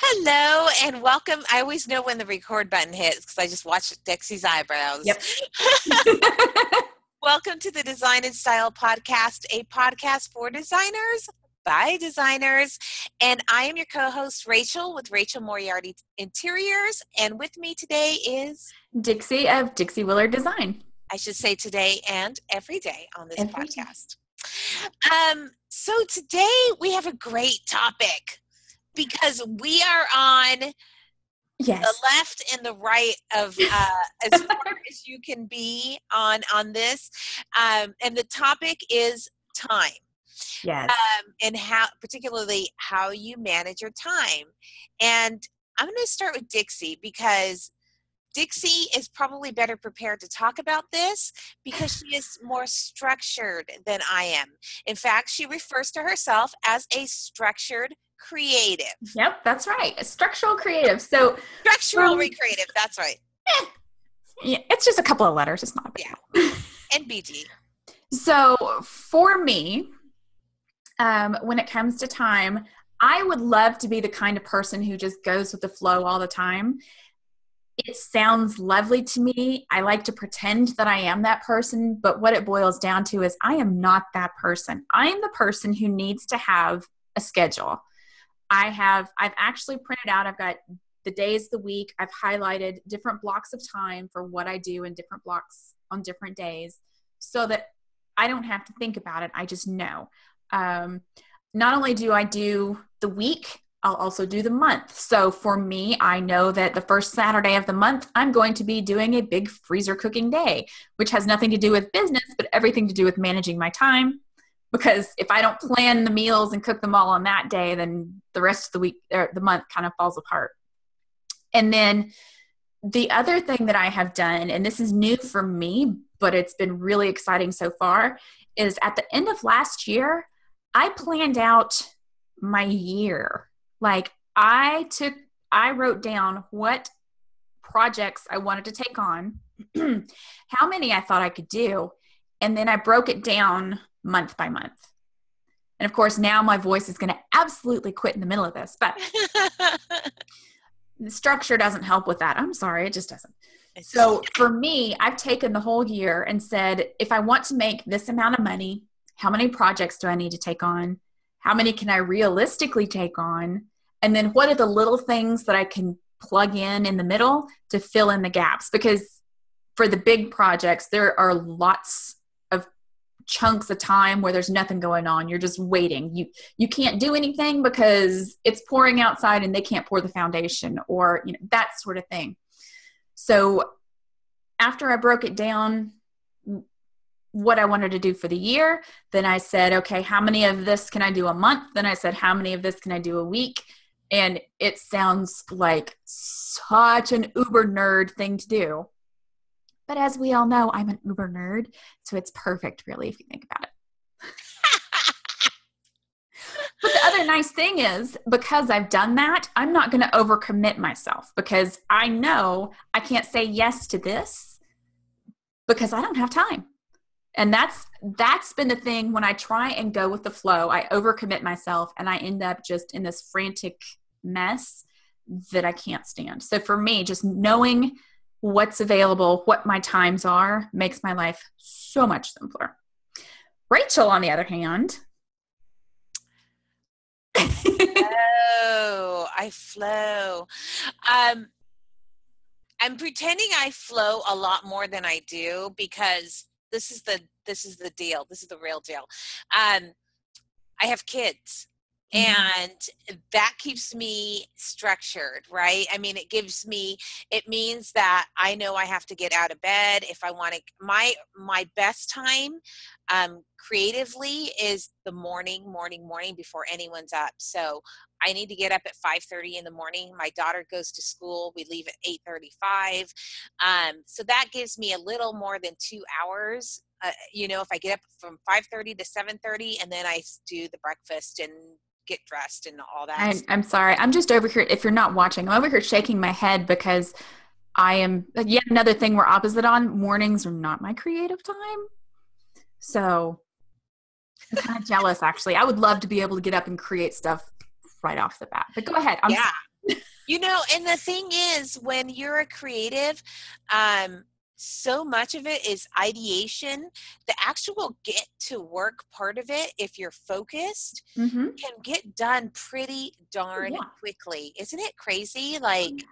Hello and welcome. I always know when the record button hits because I just watched Dixie's eyebrows. Yep. Welcome to the Design and Style podcast, a podcast for designers by designers. And I am your co-host, Rachel, with Rachel Moriarty Interiors. And with me today is Dixie of Dixie Willard Design. I should say today and every day on this Every podcast. So today we have a great topic because we are on the left and the right of as far as you can be on this. And the topic is time. Yes. And particularly how you manage your time. And I'm going to start with Dixie because Dixie is probably better prepared to talk about this because she is more structured than I am. In fact, she refers to herself as a structured creative. Yep, that's right. A structural creative. So structural creative, that's right. Yeah, it's just a couple of letters. It's not a big deal. And BD. So for me, when it comes to time, I would love to be the kind of person who just goes with the flow all the time. It sounds lovely to me. I like to pretend that I am that person, but what it boils down to is I am not that person. I am the person who needs to have a schedule. I've actually printed out, I've got the days of the week. I've highlighted different blocks of time for what I do in different blocks on different days so that I don't have to think about it. I just know. Not only do I do the week, I'll also do the month. So for me, I know that the first Saturday of the month, I'm going to be doing a big freezer cooking day, which has nothing to do with business, but everything to do with managing my time. Because if I don't plan the meals and cook them all on that day, then the rest of the week or the month kind of falls apart. And then the other thing that I have done, and this is new for me, but it's been really exciting so far, is at the end of last year, I planned out my year. Like I wrote down what projects I wanted to take on, how many I thought I could do, and then I broke it down month by month. And of course, now my voice is going to absolutely quit in the middle of this, but the structure doesn't help with that. I'm sorry, it just doesn't. So for me, I've taken the whole year and said, if I want to make this amount of money, how many projects do I need to take on? How many can I realistically take on? And then what are the little things that I can plug in the middle to fill in the gaps? Because for the big projects, there are lots of chunks of time where there's nothing going on. You're just waiting. You can't do anything because it's pouring outside and they can't pour the foundation or that sort of thing. So after I broke it down, what I wanted to do for the year. Then I said, okay, how many of this can I do a month? Then I said, how many of this can I do a week? And it sounds like such an uber nerd thing to do. But as we all know, I'm an uber nerd. So it's perfect, really, if you think about it. But the other nice thing is, because I've done that, I'm not going to overcommit myself because I know I can't say yes to this because I don't have time. And that's been the thing when I try and go with the flow, I overcommit myself and I end up just in this frantic mess that I can't stand. So for me, just knowing what's available, what my times are, makes my life so much simpler. Rachel, on the other hand. I flow. I'm pretending I flow a lot more than I do because this is the deal. This is the real deal. I have kids and that keeps me structured, right? I mean, it means that I know I have to get out of bed if I want to. My best time creatively is the morning before anyone's up. So I need to get up at 5:30 in the morning. My daughter goes to school. We leave at 8:35. So that gives me a little more than 2 hours. If I get up from 5:30 to 7:30 and then I do the breakfast and get dressed and all that. I'm sorry. I'm just over here. If you're not watching, I'm over here shaking my head because I am yet another thing we're opposite on. Mornings are not my creative time. So I'm kind of jealous, actually. I would love to be able to get up and create stuff right off the bat. But go ahead. Yeah. And the thing is, when you're a creative, um, so much of it is ideation. The actual get to work part of it, if you're focused, Mm-hmm. can get done pretty Oh, darn yeah. quickly. Isn't it crazy? Oh, Like, yeah.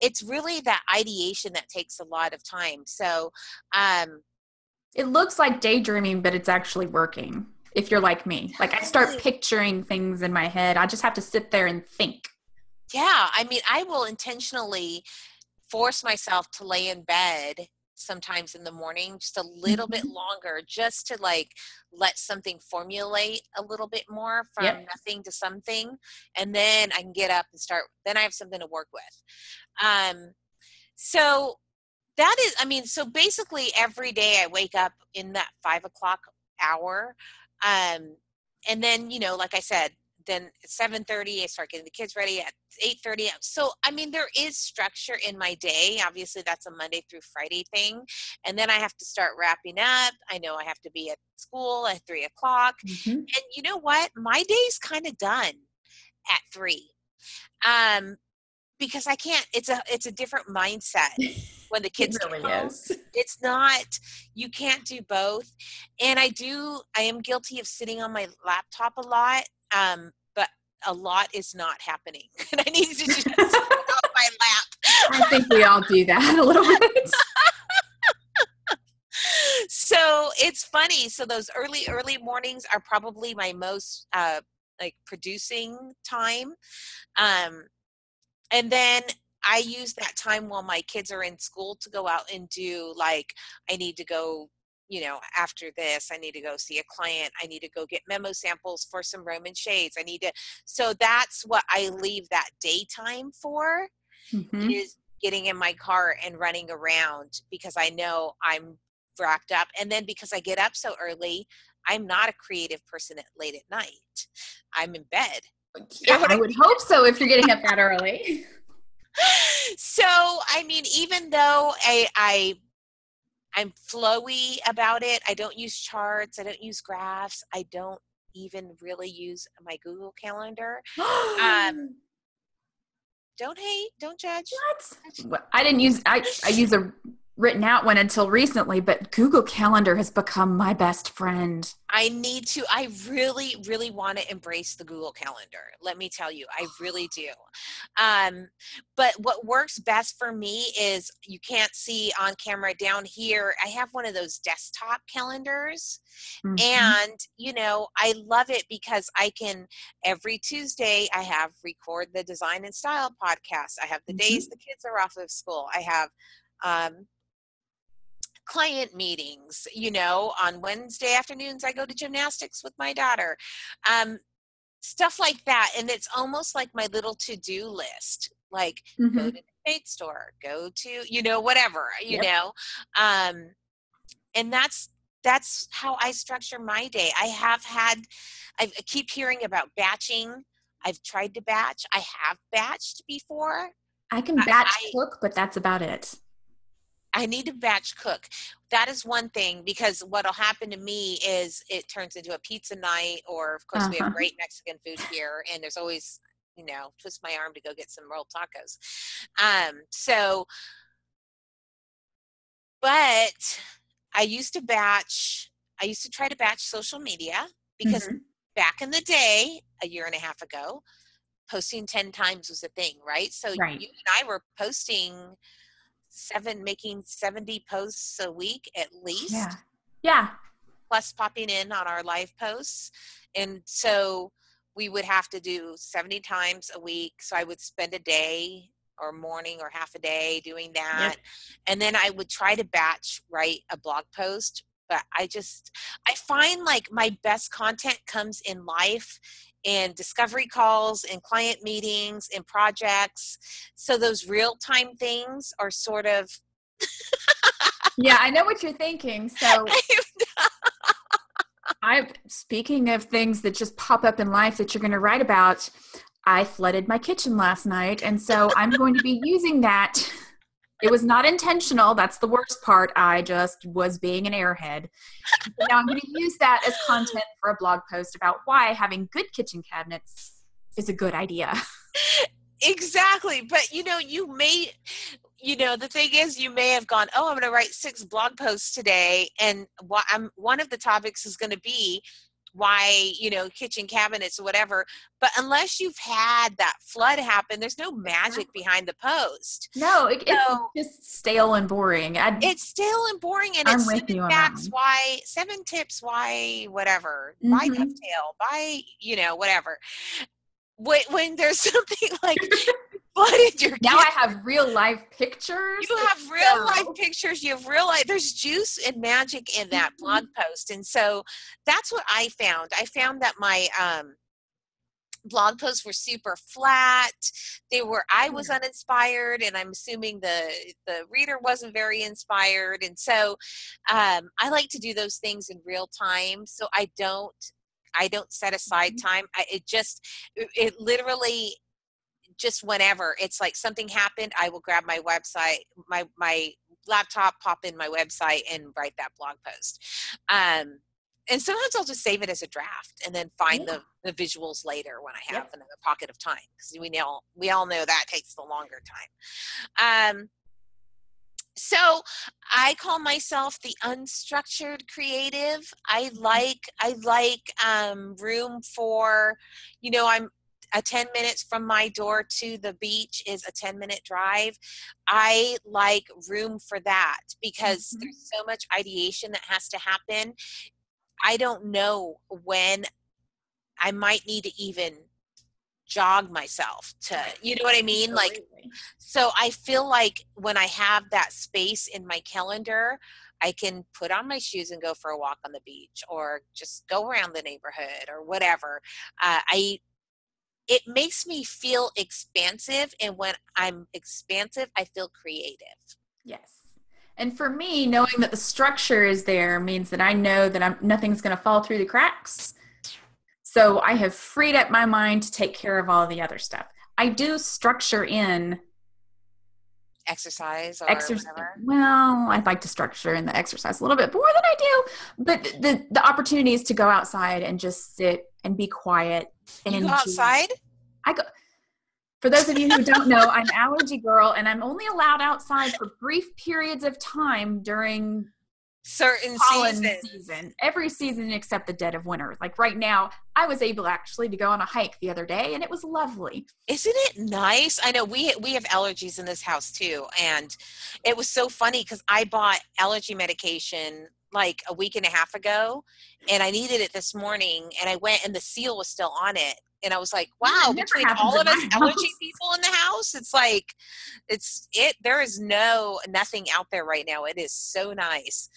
it's really that ideation that takes a lot of time. So, um, It looks like daydreaming, but it's actually working. If you're like me, like I start totally. picturing things in my head, I just have to sit there and think. Yeah, I mean, I will intentionally force myself to lay in bed sometimes in the morning just a little bit Mm-hmm. longer, just to like let something formulate a little bit more from Yep. nothing to something, and then I can get up and start. Then I have something to work with. um so that is, I mean, so basically every day I wake up in that 5 o'clock hour. Um, and then, like I said, then at 7:30, I start getting the kids ready at 8:30. So, I mean, there is structure in my day. Obviously, that's a Monday through Friday thing. And then I have to start wrapping up. I know I have to be at school at 3 o'clock. Mm-hmm. And you know what? My day's kind of done at 3. Um, because I can't, it's a different mindset when the It kids get really home. is. It's not, you can't do both. And I am guilty of sitting on my laptop a lot. But a lot is not happening. And I need to just get off my I lap. think we all do that a little bit. So it's funny. So those early mornings are probably my most like producing time. Um, And then I use that time while my kids are in school to go out and do, like, I need to go, after this, I need to go see a client. I need to go get memo samples for some Roman shades. So that's what I leave that daytime for, Mm-hmm. is getting in my car and running around, because I know I'm wrapped up. And then because I get up so early, I'm not a creative person late at night. I'm in bed. You know Yeah, what I I would hope so if you're getting up that early. So, I mean, even though I'm flowy about it, I don't use charts, I don't use graphs, I don't even really use my Google Calendar. Um, don't hate, don't judge. What? I didn't use I use a written out one until recently, but Google Calendar has become my best friend. I really, really want to embrace the Google Calendar. Let me tell you, I really do. Um, but what works best for me is, you can't see on camera down here, I have one of those desktop calendars. Mhm. And, I love it because I can, every Tuesday, I have record the Design+Style podcast. I have the days Mhm. the kids are off of school. I have, um, client meetings. On Wednesday afternoons I go to gymnastics with my daughter. Stuff like that. And it's almost like my little to-do list, like, go to Mhm. the bait store, go to, whatever, Yep. um and that's how I structure my day. I keep hearing about batching. I've tried to batch. I have batched before. I can batch I cook, but that's about it. I need to batch cook. That is one thing, because what'll happen to me is it turns into a pizza night, or of course we have Uh-huh. great Mexican food here, and there's always, twist my arm to go get some rolled tacos. So, but I used to try to batch social media, because Mhm. back in the day, a year and a half ago, posting 10 times was a thing, right? So you Right. and I were posting making 70 posts a week at Yeah. least, Yeah. plus popping in on our live posts. And so we would have to do 70 times a week. So I would spend a day or morning or half a day doing that. Yep. And then I would try to batch write a blog post. But I find like my best content comes in life, and discovery calls, and client meetings, and projects. So those real time things are sort of, Yeah, I know what you're thinking. So I speaking of things that just pop up in life that you're going to write about, I flooded my kitchen last night, and so I'm going to be using that. It was not intentional. That's the worst part. I just was being an airhead. So now I'm going to use that as content for a blog post about why having good kitchen cabinets is a good idea. Exactly. But the thing is, you may have gone, oh, I'm going to write 6 blog posts today. And one of the topics is going to be why, kitchen cabinets or whatever. But unless you've had that flood happen, there's no magic Exactly. behind the post. No, it's So just stale and boring. it's still and boring, and I'm it's with you on that one. 7 tips why whatever, buy Hmm. dovetail, buy, whatever. When there's something like flooded your Now I kitchen, have real life pictures. you have real life pictures, you have real life, there's juice and magic in that blog Mhm. post. And so that's what I found that my blog posts were super flat. I was Yeah. uninspired, and I'm assuming the reader wasn't very inspired. And so I like to do those things in real time, so I don't set aside Mhm. time. It literally, just whenever it's like something happened, I will grab my website, my laptop, pop in my website, and write that blog post. um and sometimes I'll just save it as a draft and then find Yeah. the visuals later when I have Yep. another pocket of time, because we all know that takes the longer time. So I call myself the unstructured creative. I like room for, I'm a 10 minutes from my door to the beach is a 10-minute drive. I like room for that because Mhm. there's so much ideation that has to happen. I don't know when I might need to even jog myself to, Right. you know what I mean? Like, Absolutely. so I feel like when I have that space in my calendar, I can put on my shoes and go for a walk on the beach, or just go around the neighborhood or whatever. I It makes me feel expansive, and when I'm expansive, I feel creative. Yes. And for me, knowing that the structure is there means that I know that nothing's going to fall through the cracks. So I have freed up my mind to take care of all the other stuff. I do structure in Exercise or exercise. whatever. Well, I'd like to structure in the exercise a little bit more than I do, but the opportunities to go outside and just sit and be quiet and You go enjoy. outside? I go. For those of you who don't know, I'm an allergy girl, and I'm only allowed outside for brief periods of time during Certain pollen seasons. season. Every season except the dead of winter. Like right now, I was able actually to go on a hike the other day, and it was lovely. Isn't it nice? I know we have allergies in this house too, and it was so funny because I bought allergy medication like a week and a half ago, and I needed it this morning, and I went and the seal was still on it, and I was like, Yeah, wow, it never between happens all at of us my allergy house. people in the house, it's like there is nothing out there right now. It is so nice.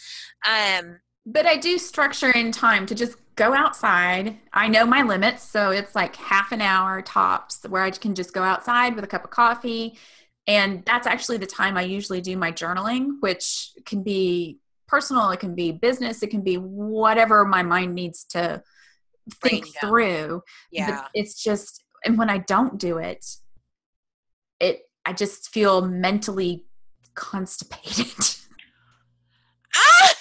Um But I do structure in time to just go outside. I know my limits, so it's like half an hour tops where I can just go outside with a cup of coffee. And that's actually the time I usually do my journaling, which can be personal, it can be business, it can be whatever my mind needs to think Brain dump. through. But Yeah. it's just, and when I don't do it, I just feel mentally constipated. Ah!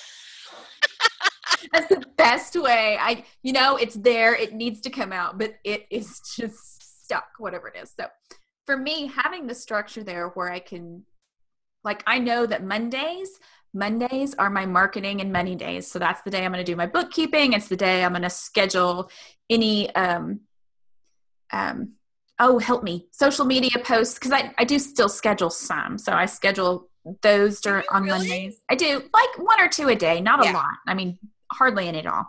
That's the best way. It's there. It needs to come out, but it is just stuck, whatever it is. So for me, having the structure there where I can, like, I know that Mondays are my marketing and money days. So that's the day I'm going to do my bookkeeping. It's the day I'm going to schedule any, oh, help me, social media posts. Cause I do still schedule some. So I schedule those Do you on really? Mondays. I do like 1 or 2 a day, not a Yeah. lot. I mean, hardly any at all.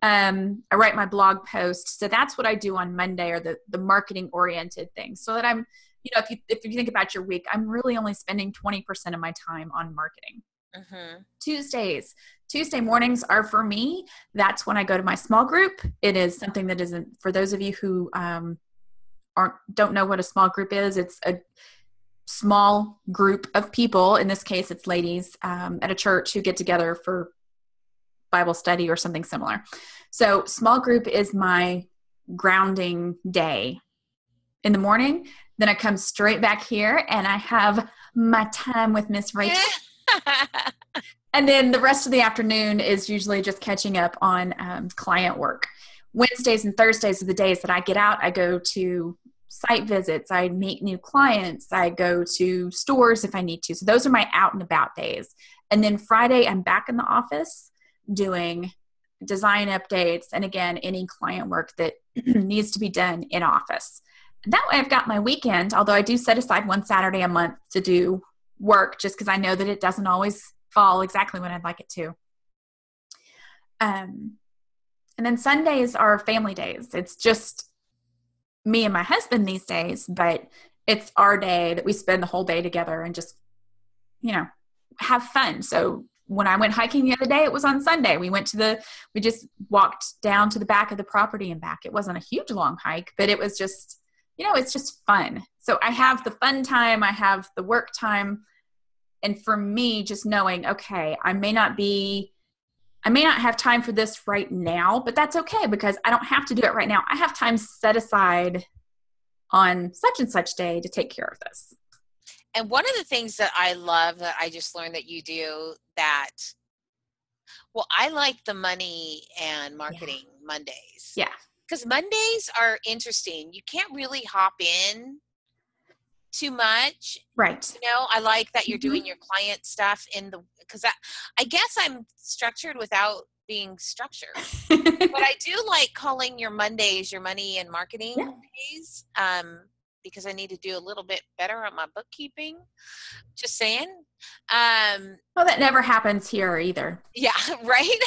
I write my blog post. So that's what I do on Monday, or the marketing oriented things, so that I'm, if you think about your week, I'm really only spending 20% of my time on marketing. Mm-hmm. Tuesday mornings are for me. That's when I go to my small group. It is something that isn't, for those of you who don't know what a small group is. It's a small group of people. In this case, it's ladies at a church who get together for Bible study or something similar. So small group is my grounding day in the morning. Then I come straight back here and I have my time with Miss Rachel. And then the rest of the afternoon is usually just catching up on client work. Wednesdays and Thursdays are the days that I get out. I go to site visits. I meet new clients. I go to stores if I need to. So those are my out and about days. And then Friday, I'm back in the office doing design updates. And again, any client work that needs to be done in office. That way I've got my weekend, although I do set aside one Saturday a month to do work just because I know that it doesn't always fall exactly when I'd like it to. And then Sundays are family days. It's just me and my husband these days, but it's our day that we spend the whole day together and just, have fun. So when I went hiking the other day, it was on Sunday. We just walked down to the back of the property and back. It wasn't a huge long hike, but it was just, it's just fun. So I have the fun time, I have the work time. And for me, just knowing, okay, I may not have time for this right now, but that's okay because I don't have to do it right now. I have time set aside on such and such day to take care of this. And one of the things that I love that I just learned that you do I like the money and marketing Mondays. Yeah. Because Mondays are interesting. You can't really hop in too much. Right. I like that you're doing your client stuff because I guess I'm structured without being structured. But I do like calling your Mondays your money and marketing days. Because I need to do a little bit better on my bookkeeping. Just saying. Well, that never happens here either. Yeah, right?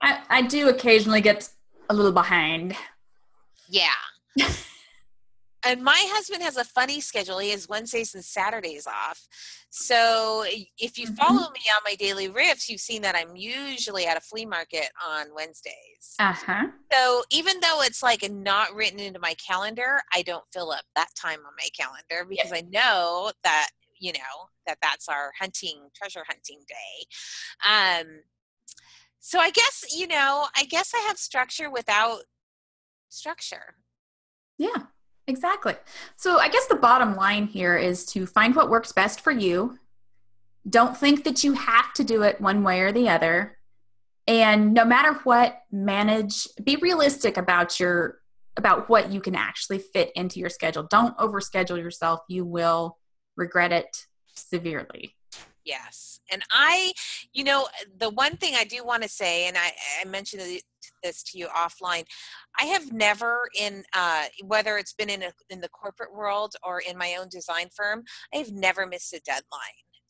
I do occasionally get a little behind. Yeah. And my husband has a funny schedule. He has Wednesdays and Saturdays off. So if you follow me on my daily riffs, you've seen that I'm usually at a flea market on Wednesdays. Uh-huh. So even though it's like not written into my calendar, I don't fill up that time on my calendar because I know that, that's our treasure hunting day. So I guess, I have structure without structure. Yeah. Exactly. So I guess the bottom line here is to find what works best for you. Don't think that you have to do it one way or the other. And no matter what, be realistic about what you can actually fit into your schedule. Don't overschedule yourself. You will regret it severely. Yes. And the one thing I do want to say, and I mentioned this to you offline, I have never whether it's been in the corporate world or in my own design firm, I have never missed a deadline.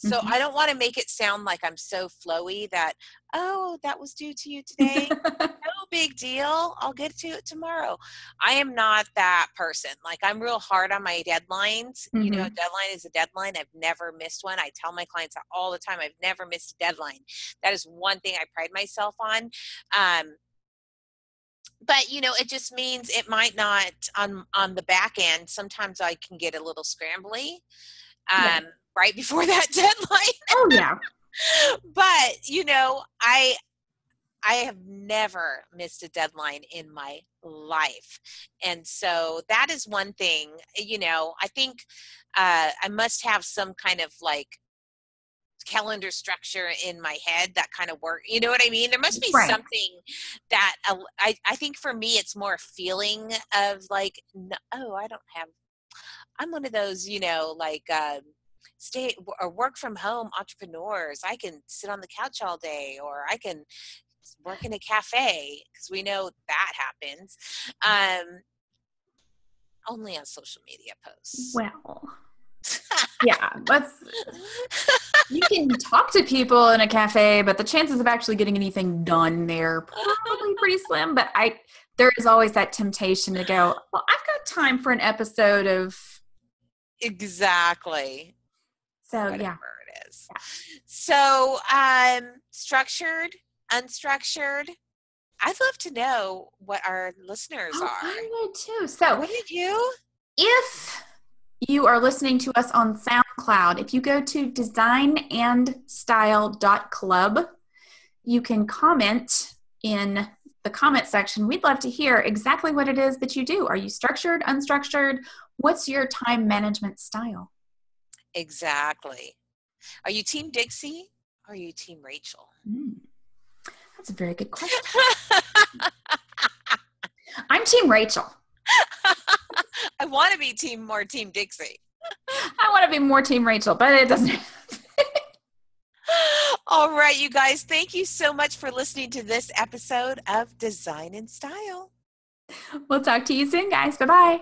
So I don't want to make it sound like I'm so flowy that, that was due to you today. No big deal. I'll get to it tomorrow. I am not that person. Like I'm real hard on my deadlines. A deadline is a deadline. I've never missed one. I tell my clients that all the time. I've never missed a deadline. That is one thing I pride myself on. But it just means it might not on the back end. Sometimes I can get a little scrambly. Right before that deadline. Oh yeah. But I have never missed a deadline in my life. And so that is one thing, I think I must have some kind of like calendar structure in my head that kind of work. You know what I mean? There must be something that I think for me, it's more a feeling of like, I'm one of those, stay or work from home entrepreneurs. I can sit on the couch all day, or I can work in a cafe because we know that happens. Only on social media posts. Well, yeah, you can talk to people in a cafe, but the chances of actually getting anything done there are probably pretty slim. But there is always that temptation to go, well, I've got time for an episode of. Exactly. So whatever it is. Yeah. So structured, unstructured. I'd love to know what our listeners are. I would too. So what did you? If you are listening to us on SoundCloud, if you go to designandstyle.club, you can comment in the comment section. We'd love to hear exactly what it is that you do. Are you structured, unstructured? What's your time management style? Exactly. Are you Team Dixie or are you Team Rachel? That's a very good question. I'm Team Rachel. I want to be more Team Dixie. I want to be more Team Rachel, but it doesn't. All right, you guys, thank you so much for listening to this episode of Design and Style. We'll talk to you soon, guys. Bye-bye.